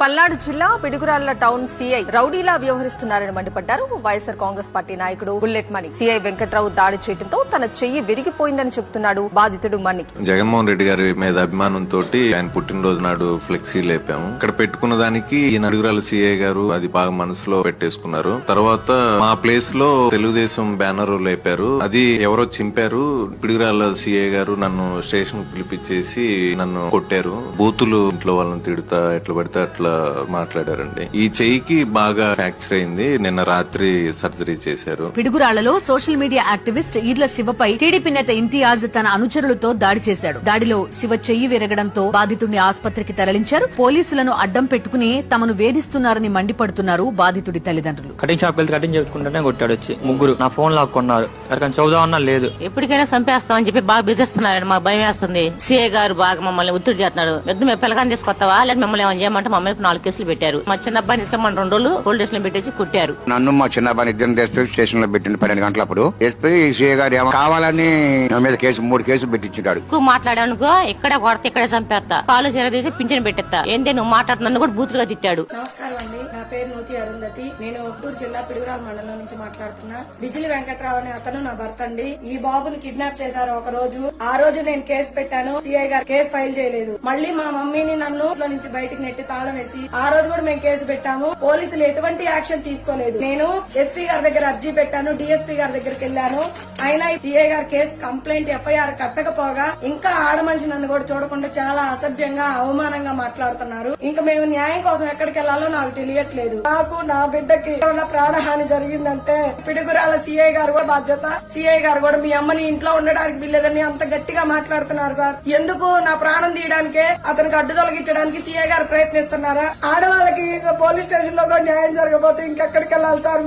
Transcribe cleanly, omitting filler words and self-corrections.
పల్నాడు జిల్లా Piduguralla town CI రౌడీలా వ్యవహరిస్తున్నారని మండిపడ్డారు వైఎస్ఆర్ కాంగ్రెస్ పార్టీ నాయకుడు బుల్లెట్ మణి. సీఐ వెంకట్రావు దాడి చేయడంతో తన చెయ్యి విరిగిపోయిందని చెబుతున్నాడు బాధితుడు మణి. జగన్మోహన్ రెడ్డి గారి మీద అభిమానంతో ఆయన పుట్టినరోజు నాడు ఫ్లెక్సీ లేపాము. ఇక్కడ పెట్టుకున్న దానికి ఈ నడుగురాల సీఐ గారు అది బాగా మనసులో పెట్టేసుకున్నారు. తర్వాత మా ప్లేస్ లో తెలుగుదేశం బ్యానర్ లేపారు. అది ఎవరో చింపారు. పిడుగురాళ్ల సీఐ గారు నన్ను స్టేషన్ పిలిపించేసి నన్ను కొట్టారు. బూతులు ఇంట్లో వాళ్ళని తిడుతా ఎట్లా పడితే అట్లా మాట్లాడారండి. ఈ చెయ్యికి బాగా ఫ్రాక్చర్ అయింది. నిన్న రాత్రి సర్జరీ చేశారు. పిడుగురాళ్లలో సోషల్ మీడియా యాక్టివిస్ట్ ఈడ్ల శివపై టీడీపీ నేత ఇంతియాజ్ తన అనుచరులతో దాడి చేశాడు. దాడిలో శివ చెయ్యి విరగడంతో బాధితుడిని ఆసుపత్రికి తరలించారు. పోలీసులను అడ్డం పెట్టుకుని తమను వేధిస్తున్నారని మండిపడుతున్నారు బాధితుడి తల్లిదండ్రులు. కటింగ్ షాప్ వెళ్తే కటింగ్ చేసుకుంటేనే కొట్టాడు. వచ్చి ముగ్గురు నా ఫోన్ లాక్కున్నారు. ఎవరికైనా చదువుదామన్నా లేదు. ఎప్పటికైనా చంపేస్తామని చెప్పి బాగా బెదిరిస్తున్నారని మాకు భయం వేస్తుంది. సీఏ గారు బాగా మమ్మల్ని ఒత్తిడి చేస్తున్నారు. మేము పిల్లగాని తీసుకొస్తావా లేదా మిమ్మల్ని ఏమైనా చేయమంటే మా మీద 4 కేసులు పెట్టారు. మా చిన్న అబ్బాయిని తీసుకొని 2 రోజులు పోలీస్ స్టేషన్ లో పెట్టేసి కొట్టారు. నన్ను మా చిన్న అబ్బాయిని ఇద్దరు స్టేషన్ లో పెట్టింది 12 గంటలప్పుడు. ఎస్పీ సీఏ గారు కావాలని నా మీద 3 కేసులు పెట్టించాడు. ఎక్కువ మాట్లాడానుకో ఇక్కడే కొడతా ఇక్కడే చంపేస్తా కాలు చేరదీసి పింఛన్ పెట్టేస్తా ఏంటి నువ్వు మాట్లాడుతున్నా కూడా బూతులుగా తిట్టాడు. నమస్కారం అండి, నా పేరు నూతి అరుంధతి. నేను గుంటూరు జిల్లా పిడుగురాల మండలం నుంచి మాట్లాడుతున్నా. బిజిలి వెంకట్రావు అనే అతను నా భర్త అండి. ఈ బాబుని కిడ్నాప్ చేశారు ఒక రోజు. ఆ రోజు నేను కేసు పెట్టాను. సిఐ గారు కేసు ఫైల్ చేయలేదు. మళ్ళీ మా మమ్మీని నన్ను ఇంట్లో నుంచి బయటికి నెట్టి తాళం వేసి ఆ రోజు కూడా మేము కేసు పెట్టాము. పోలీసులు ఎటువంటి యాక్షన్ తీసుకోలేదు. నేను ఎస్పీ గారి దగ్గర అర్జీ పెట్టాను. డిఎస్పీ గారి దగ్గరికి వెళ్లాను. అయినా సిఐ గారు కేసు కంప్లైంట్ ఎఫ్ఐఆర్ కట్టకపోగా ఇంకా ఆడమనిషి నన్ను కూడా చూడకుండా చాలా అసభ్యంగా అవమానంగా మాట్లాడుతున్నారు. ఇంకా మేము న్యాయం కోసం ఎక్కడికి వెళ్లాలో నాకు తెలియట్లేదు. నాకు నా బిడ్డకి ప్రాణహాని జరిగిందంటే పిడుగురాల సిఐ గారు కూడా బాధ్యత. సిఐ గారు కూడా మీ అమ్మని ఇంట్లో ఉండడానికి వీల్లేదని అంత గట్టిగా మాట్లాడుతున్నారు సార్. ఎందుకు నా ప్రాణం తీయడానికే అతనికి అడ్డు తొలగించడానికి సిఐ గారు ప్రయత్నిస్తున్నారా? ఆడవాళ్ళకి పోలీస్ స్టేషన్ లో కూడా న్యాయం జరగబోతే ఇంకెక్కడికి వెళ్లాలి సార్?